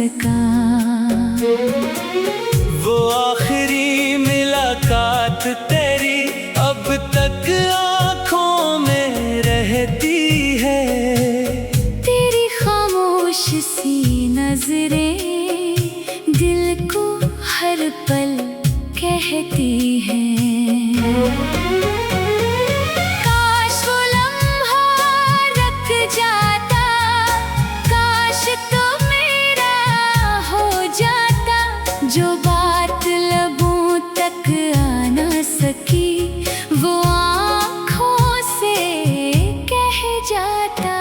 सका। वो आखिरी मुलाकात तेरी अब तक आँखों में रहती है। तेरी खामोश सी नजरें दिल को हर पल कहती हैं। काश वो लम्हा रख जाता, काश तो मेरा हो जाता। जो बात लबों तक आ ना सकी वो आँखों से कह जाता।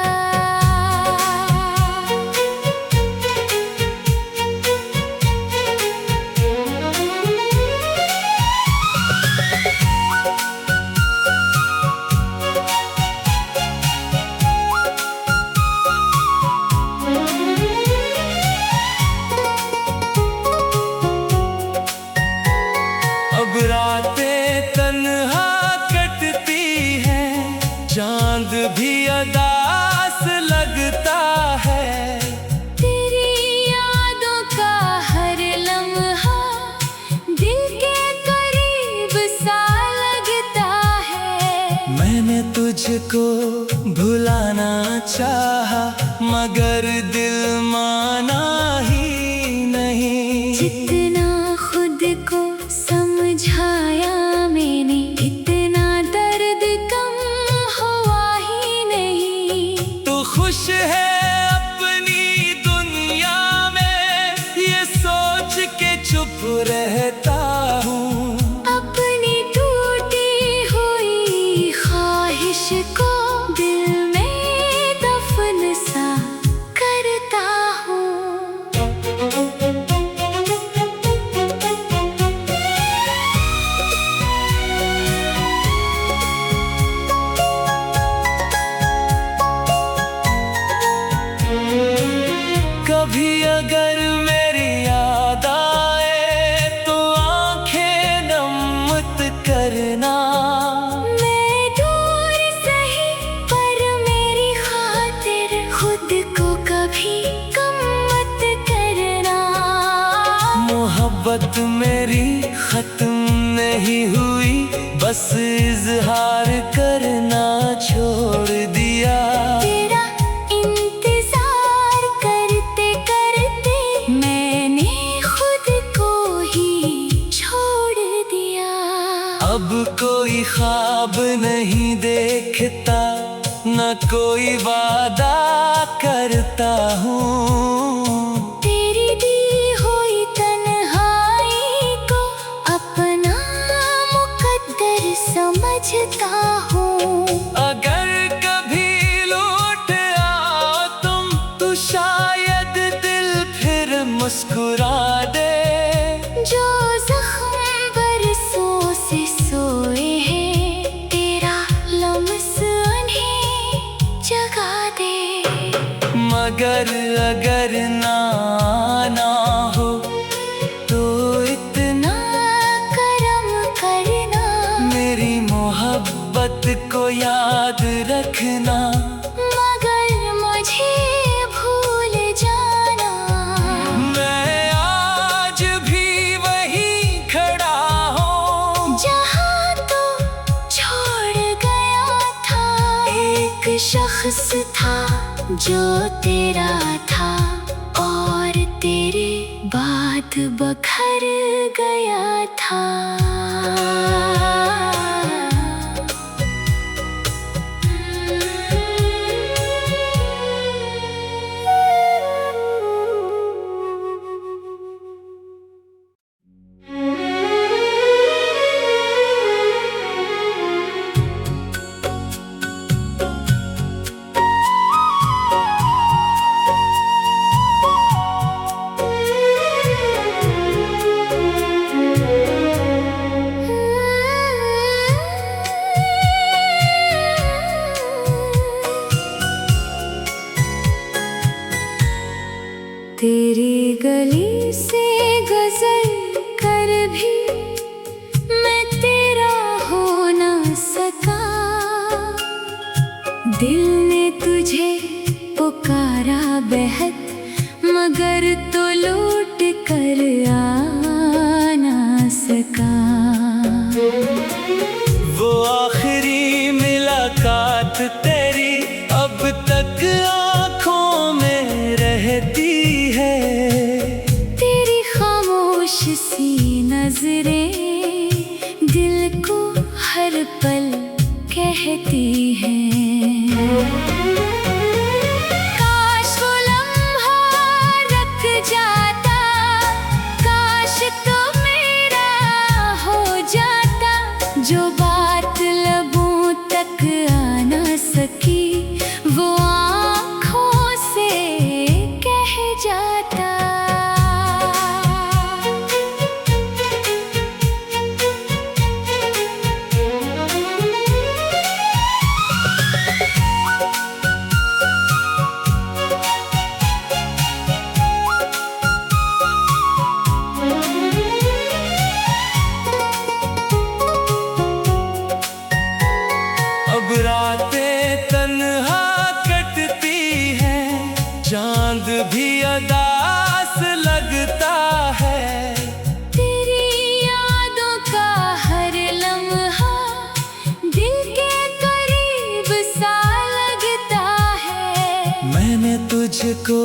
अब रातें तन्हा कटती हैं, चांद भी अदास लगता है। तेरी यादों का हर लम्हा दिल के करीब सा लगता है। मैंने तुझको भुलाना चाहा मगर दिल माना ही नहीं। जितना खुद को समझाया मैंने इतना दर्द कम हुआ ही नहीं। तू खुश है अपनी दुनिया में ये सोच के चुप रहता हूँ। अपनी टूटी हुई ख्वाहिश को दिल में दफन सा करता हूँ। कभी अगर मेरी याद आए तो आंखें नम मत करना। मैं दूर सही पर मेरी खातिर खुद को कभी कम मत करना। मोहब्बत मेरी खत्म नहीं हुई, बस इजहार करना छोड़ दिया। तेरा इंतजार करते करते मैंने खुद को ही छोड़ दिया। अब कोई ख्वाब नहीं देखता, न कोई वादा करता हूँ। तेरी दी हुई तन्हाई को अपना मुकद्दर समझता हूँ। अगर कभी लौट आओ तुम तो शायद दिल फिर मुस्कुरा दे। जो जख्म बरसों से सोए हैं तेरा लम्स उन्हें जगा दे। मगर अगर ना हो तो इतना करम करना, मेरी मोहब्बत को याद रखना। मगर मुझे भूल जाना। मैं आज भी वहीं खड़ा हूँ जहाँ तो छोड़ गया था। एक शख्स था जो तेरा था और तेरे बाद बखर गया था। तेरी गली से गजल कर भी मैं तेरा हो ना सका। दिल ने तुझे पुकारा बेहद मगर तो लौट कर आ ना सका। वो आखिरी मुलाकात तेरी अब तक आँखों में रहती है। तेरी खामोश सी नजरें दिल को हर पल कहती हैं। काश वो लम्हा रख जाता, काश तो मेरा हो जाता। जो बात लबों तक आ ना सकी वो आँखों से कह जाता। अब रातें तन्हा कटती हैं, चांद भी अदास लगता है। तेरी यादों का हर लम्हा दिल के करीब सा लगता है। मैंने तुझको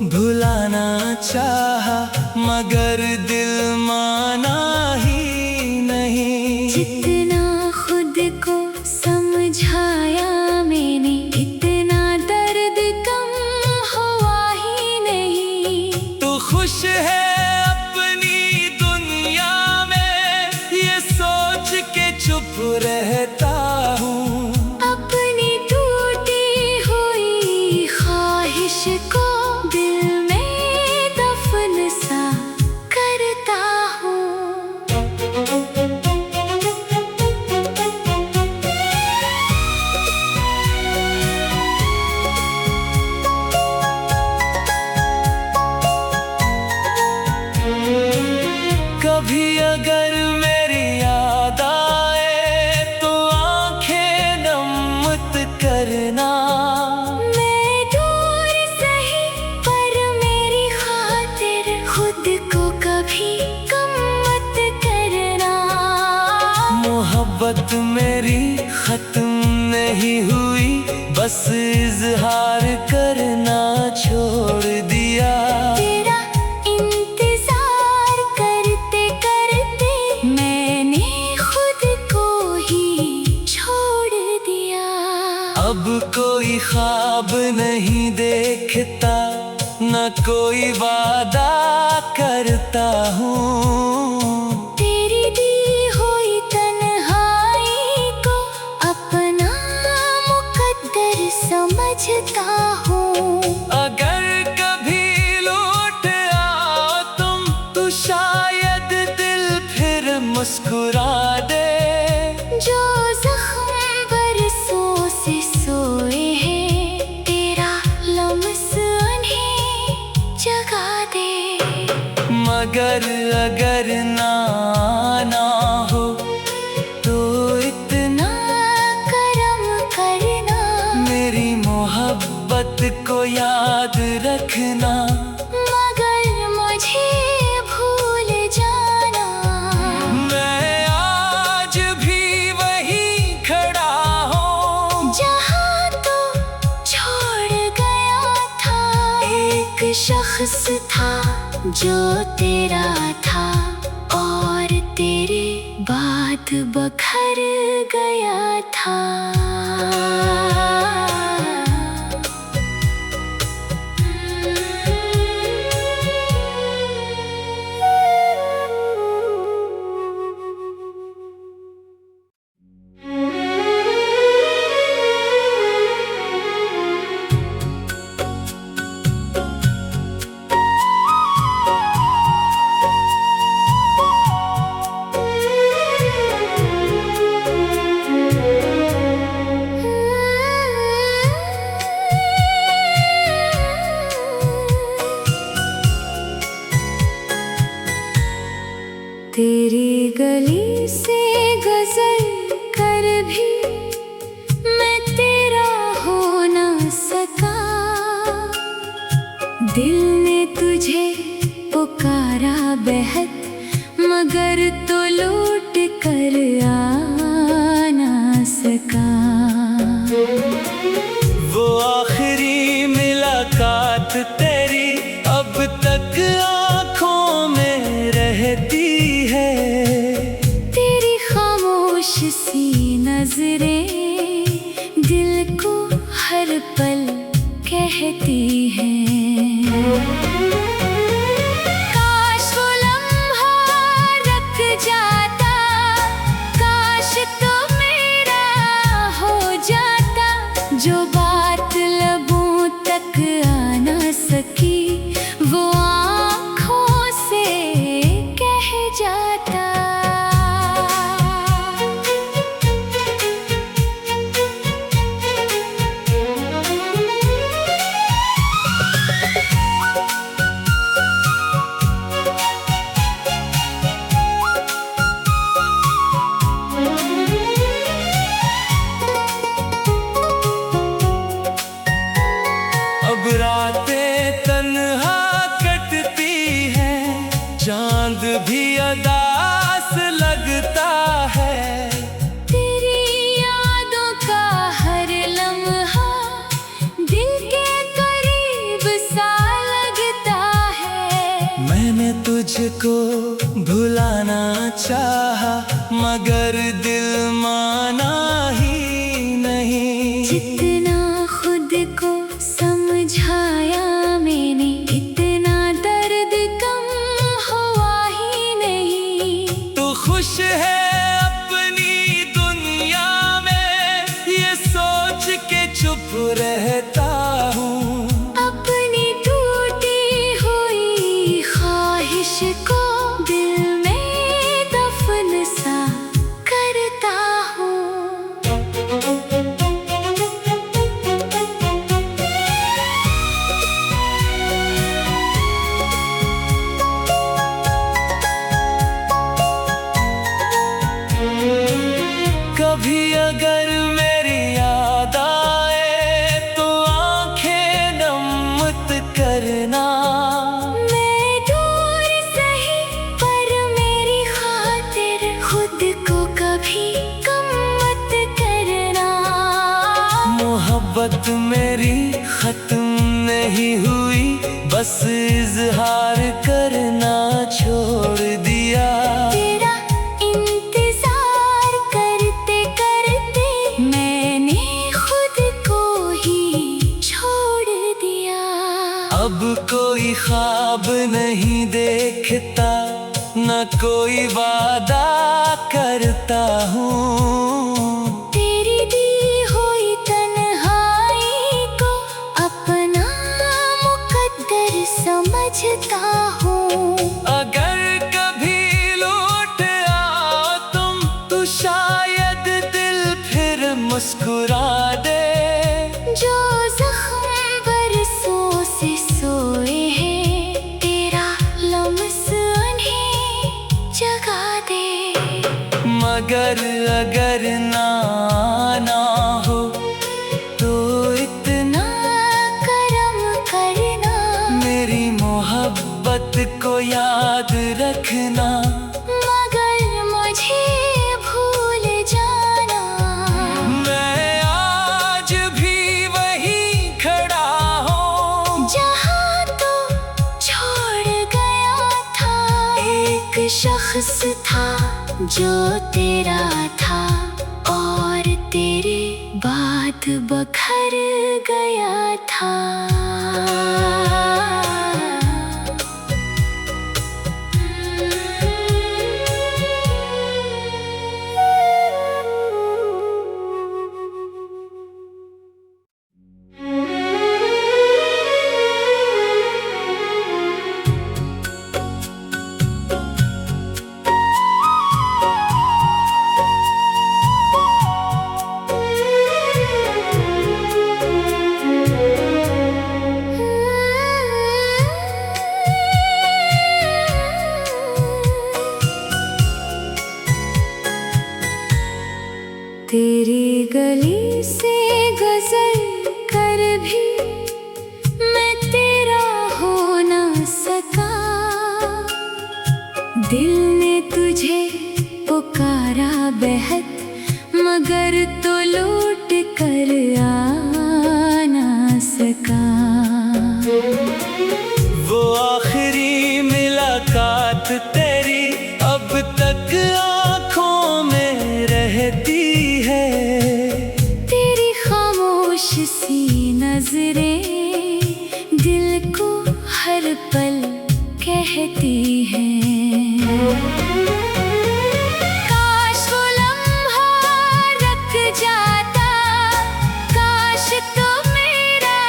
भुलाना चाहा मगर दिल माना ही नहीं। जितना खुद को समझाया मैंने इतना दर्द कम हुआ ही नहीं। तू खुश है अपनी दुनिया में ये सोच के चुप रहता हूँ। अपनी टूटी हुई ख्वाहिश को दिल में दफन सा करता हूँ। कभी अगर मेरी याद आए तो आंखें नम मत करना। मैं दूर सही पर मेरी खातिर खुद को कभी कम मत करना। मोहब्बत मेरी खत्म नहीं हुई, बस इजहार करना छोड़ दिया। तेरा इंतजार करते करते मैंने खुद को ही छोड़ दिया। अब कोई ख्वाब नहीं देखता, न कोई वादा करता हूँ। तेरी दी हुई तन्हाई को अपना मुकद्दर समझता हूँ। अगर कभी लौट आओ तुम तो शायद दिल फिर मुस्कुरा दे। जो जख्म बरसों से सोए हैं तेरा लम्स उन्हें जगा दे। मगर अगर ना हो तो इतना करम करना, मेरी मोहब्बत को याद रखना। मगर मुझे भूल जाना। मैं आज भी वहीं खड़ा हूँ जहाँ तो छोड़ गया था। एक शख्स था जो तेरा था और तेरे बाद बखर गया था। तेरी गली से गजल कर भी मैं तेरा हो ना सका। दिल ने तुझे पुकारा बेहद, मगर तो लौट कर आ ना सका। वो आखिरी मुलाकात तेरी अब तक आँखों में रहती है। तेरी खामोश सी नजरें दिल को हर पल कहती हैं। काश वो लम्हा रख जाता, काश तो मेरा हो जाता। जो बात लबों तक आ ना सकी, वो आँखों से कह जाता। अब रातें तन्हा कटती हैं, चांद भी अदास लगता है। तेरी यादों का हर लम्हा दिल के करीब सा लगता है। मैंने तुझको भुलाना चाहा, मगर दिल माना ही नहीं। जितना खुद को समझाया मैंने, इतना दर्द कम हुआ ही नहीं। तू खुश है अपनी दुनिया में, ये सोच के चुप रहता हूँ। अपनी टूटी हुई ख्वाहिश को दिल में दफन सा करता हूँ। कभी अगर मेरी याद आए तो आंखें नम मत करना। मैं दूर सही पर मेरी खातिर खुद को कभी कम मत करना। मोहब्बत मेरी खत्म नहीं हुई, बस इजहार करना छोड़ दिया। तेरा इंतजार करते करते मैंने खुद को ही छोड़ दिया। अब कोई ख्वाब नहीं देखता, न कोई वादा करता हूँ। तेरी दी हुई तन्हाई को अपना मुकद्दर समझता हूँ। अगर कभी लौट आओ तुम, तो शायद दिल फिर मुस्कुरा दे। जो जख्म बरसों से सोए हैं, तेरा लम्स उन्हें जगा दे। मगर अगर ना हो तो इतना करम करना, मेरी मोहब्बत को याद रखना। मगर मुझे भूल जाना। मैं आज भी वहीं खड़ा हूँ, जहाँ तो छोड़ गया था। एक शख्स था जो तेरा था, और तेरे बाद बखर गया था। तुझे पुकारा बेहद, मगर तो लौट कर आ ना सका। वो आखिरी मुलाकात तेरी अब तक आँखों में रहती है। तेरी खामोश सी नजरें दिल को हर पल कहती हैं। काश वो लम्हा रुक जाता, काश तो मेरा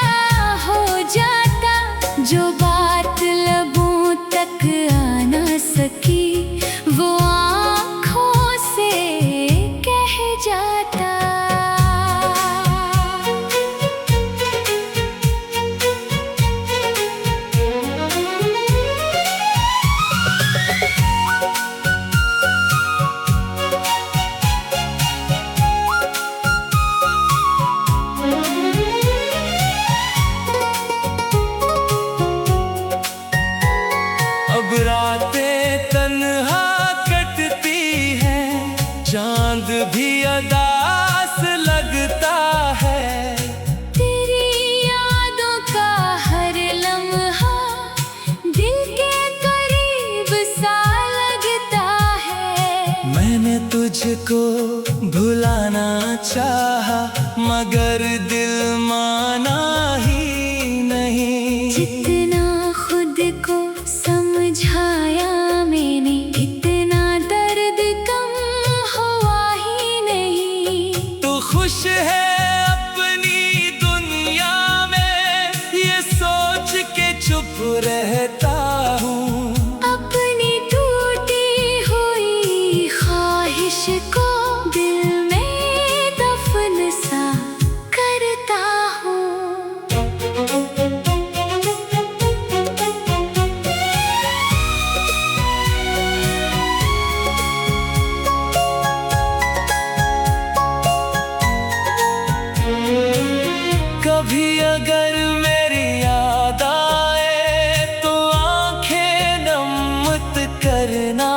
हो जाता। जो बात लबों तक आ ना सकी, वो आँखों से कह जाता। अब रातें तन्हा कटती हैं, चांद भी अदास लगता है। तेरी यादों का हर लम्हा दिल के करीब सा लगता है। मैंने तुझको भुलाना चाहा, मगर दिल माना ही नहीं। जितना खुद को समझाया मैंने, इतना दर्द कम हुआ ही नहीं। तू खुश है अपनी दुनिया में, ये सोच के चुप रहता हूँ। अपनी टूटी हुई ख्वाहिश को दिल में दफन सा करता हूँ। कभी अगर मेरी याद आए तो आंखें नम मत करना।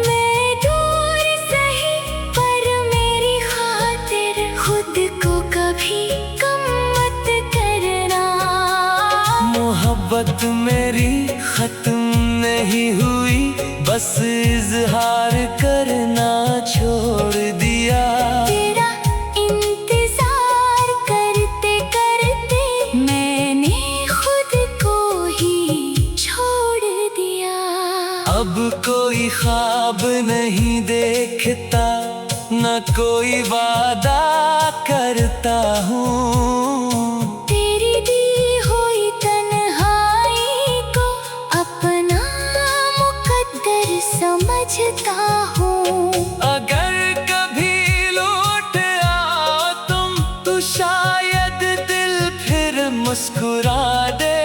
मैं दूर सही पर मेरी खातिर खुद को कभी कम मत करना। मोहब्बत मेरी खत्म नहीं हुई, बस इजहार करना छोड़ दिया। तेरा इंतजार करते करते मैंने खुद को ही छोड़ दिया। अब कोई ख्वाब नहीं देखता, न कोई वादा करता हूँ। तेरी दी हुई तन्हाई को अपना मुकद्दर समझता हूँ। अगर कभी लौट आओ तुम, तो शायद दिल फिर मुस्कुरा दे।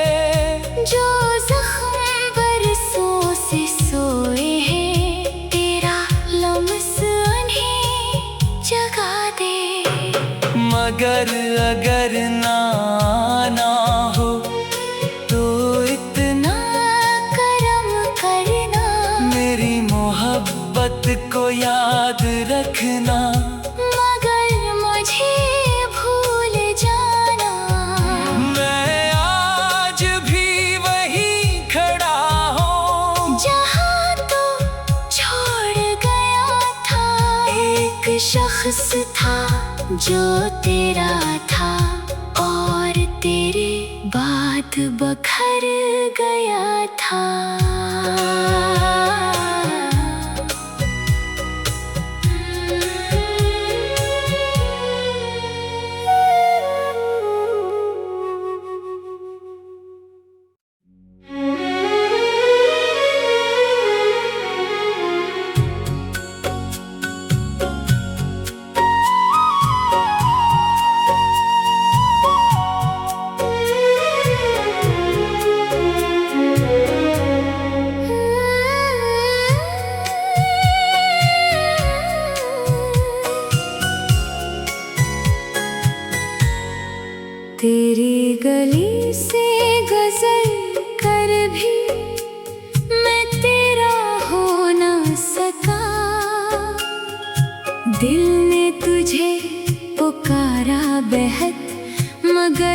जो जख्म बरसों से सोए हैं, तेरा लम्स उन्हें जगा दे। मगर अगर ना हो तो इतना करम करना, मेरी मोहब्बत को याद रखना। मगर मुझे भूल जाना। मैं आज भी वहीं खड़ा हूँ, जहाँ तो छोड़ गया था। एक शख्स था जो तेरा था, और तेरे बाद बखर गया था।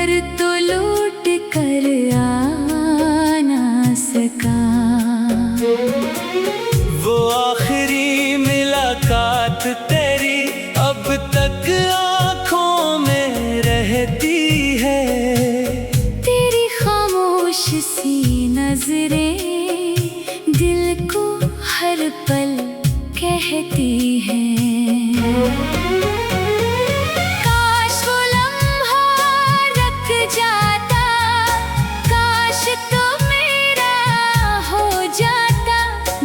मगर तो लौट कर आ ना सका। वो आखिरी मुलाकात तेरी अब तक आँखों में रहती है। तेरी खामोश सी नजरें दिल को हर पल कहती हैं। काश वो लम्हा रख जाता, काश तो मेरा हो जाता।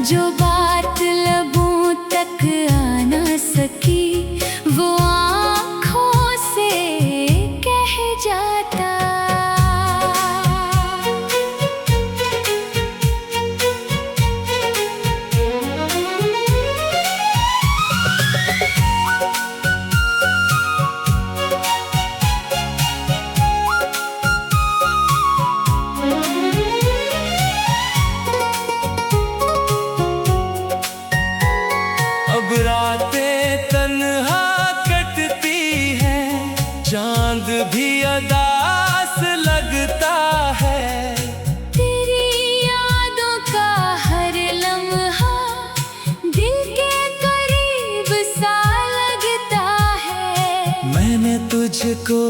जो बात लबों तक आ ना सकी वो आँखों से कह जाता। अब रातें तन्हा कटती हैं, चांद भी अदास लगता है। तेरी यादों का हर लम्हा दिल के करीब सा लगता है। मैंने तुझको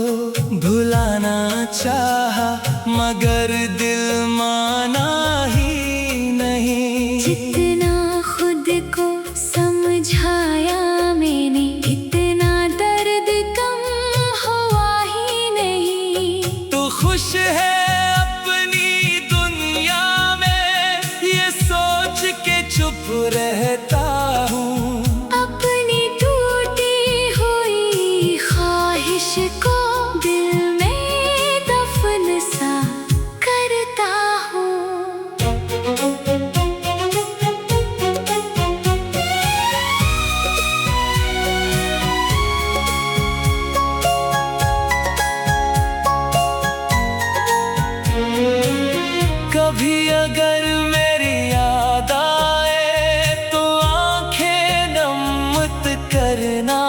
भुलाना चाहा मगर दिल माना ही नहीं। जितना खुद को समझाया मैंने इतना दर्द कम हुआ ही नहीं। तू खुश है अपनी दुनिया में ये सोच के चुप रहता हूँ। अपनी टूटी हुई ख्वाहिश को दिल में दफन सा करता हूँ। कभी अगर मेरी याद आए तो आंखें नम मत करना।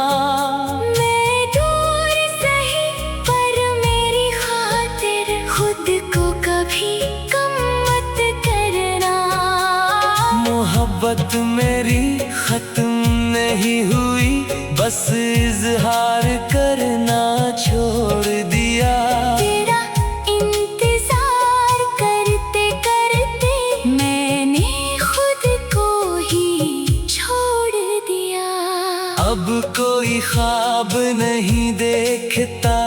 मैं दूर सही पर मेरी खातिर खुद को कभी कम मत करना। मोहब्बत मेरी खत्म नहीं हुई बस इजहार करना छोड़ दिया। तेरा इंतजार करते करते मैंने खुद को ही छोड़ दिया। अब कोई ख्वाब नहीं देखता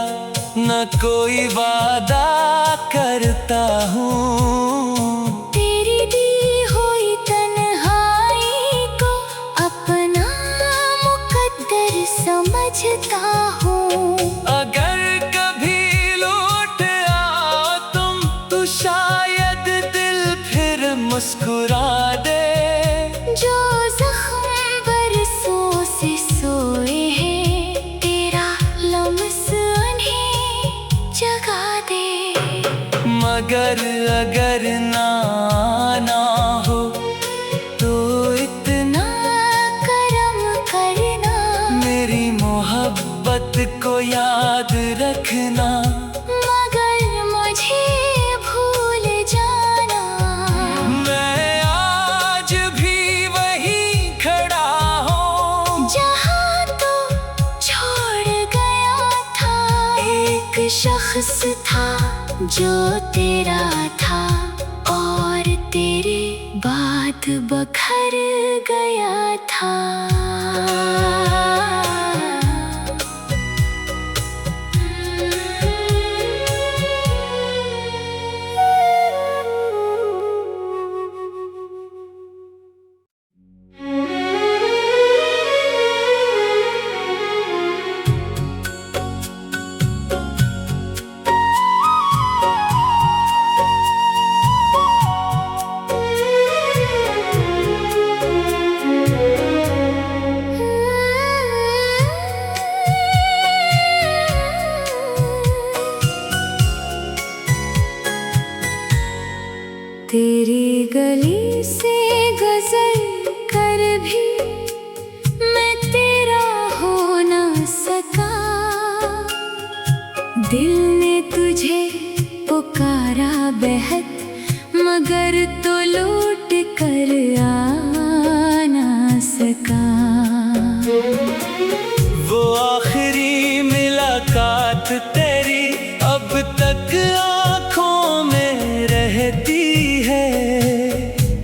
न कोई वादा करता हूँ। तेरी दी हुई तन्हाई को अपना मुकद्दर समझता हूँ। अगर कभी लौट आओ तुम तो शायद दिल फिर मुस्कुरा दे। जो जख्म बरसों से सोए हैं तेरा लम्स उन्हें जगा दे। मगर अगर ना हो तो इतना करम करना मेरी मोहब्बत को याद रखना। मगर मुझे भूल जाना। मैं आज भी वहीं खड़ा हूँ जहाँ तो छोड़ गया था। एक शख्स था जो तेरा था और तेरे बाद बखर गया था। तेरी गली से गजल कर भी मैं तेरा हो ना सका। दिल ने तुझे था बेहद, मगर तो लौट कर आ ना सका। वो आखिरी मुलाकात तेरी अब तक आँखों में रहती है।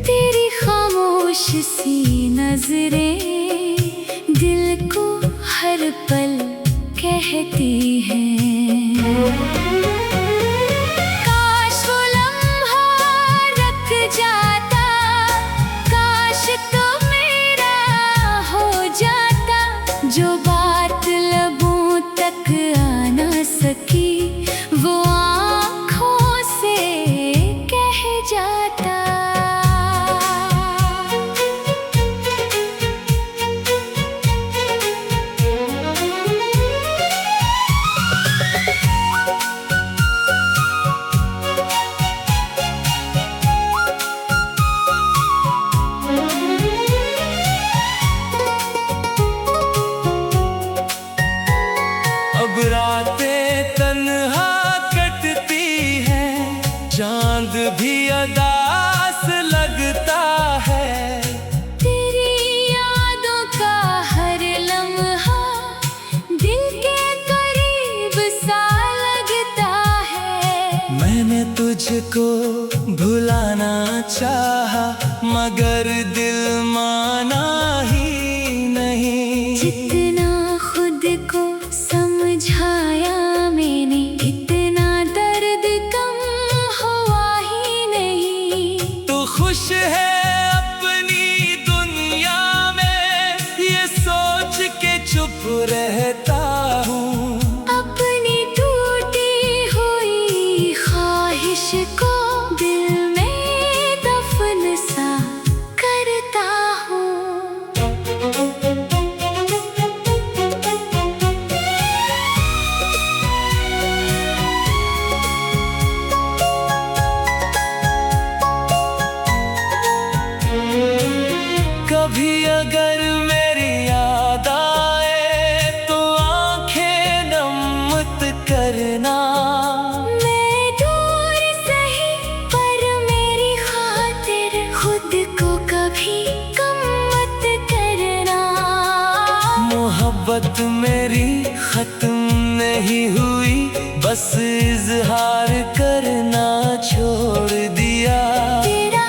तेरी खामोश सी नजरें दिल को हर पल कहती हैं। काश वो लम्हा रख जाता, काश तो मेरा हो जाता। जो बात लबों तक आ ना सकी, वो आँखों से कह जाता। अब रातें तन्हा कटती हैं, चांद भी अदास लगता है। तेरी यादों का हर लम्हा दिल के करीब सा लगता है। मैंने तुझको भुलाना चाहा, मगर दिल माना ही नहीं। जितना खुद को समझाया मैंने, इतना दर्द कम हुआ ही नहीं। तू खुश है अपनी दुनिया में, ये सोच के चुप रहता हूँ। अपनी टूटी हुई ख्वाहिश को दिल में दफन सा करता हूँ। कभी अगर मेरी याद आए तो आंखें नम मत करना। मैं दूर सही पर मेरी खातिर खुद को कभी कम मत करना। मोहब्बत मेरी खत्म नहीं हुई, बस इजहार करना छोड़ दिया। तेरा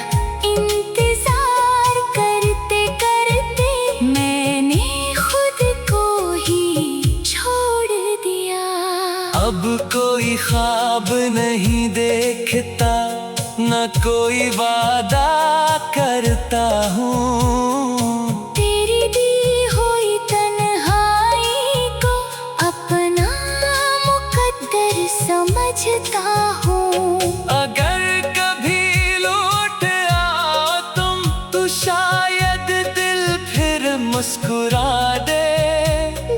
इंतजार करते करते मैंने खुद को ही छोड़ दिया। अब कोई ख्वाब नहीं देखता, न कोई वादा करता हूँ। तेरी दी हुई तन्हाई को अपना मुकद्दर समझता हूँ। अगर कभी लौट आओ तुम, तो शायद दिल फिर मुस्कुरा दे।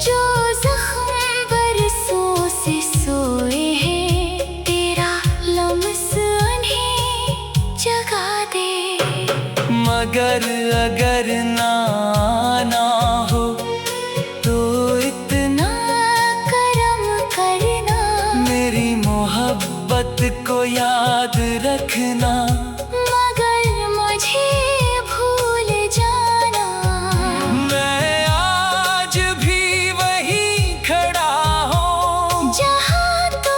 जो जख्म बरसों से सोए हैं, तेरा लम्स उन्हें जगा दे। मगर अगर ना हो तो इतना करम करना, मेरी मोहब्बत को याद रखना। मगर मुझे भूल जाना। मैं आज भी वहीं खड़ा हूँ, जहाँ तो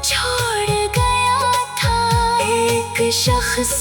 छोड़ गया था। एक शख्स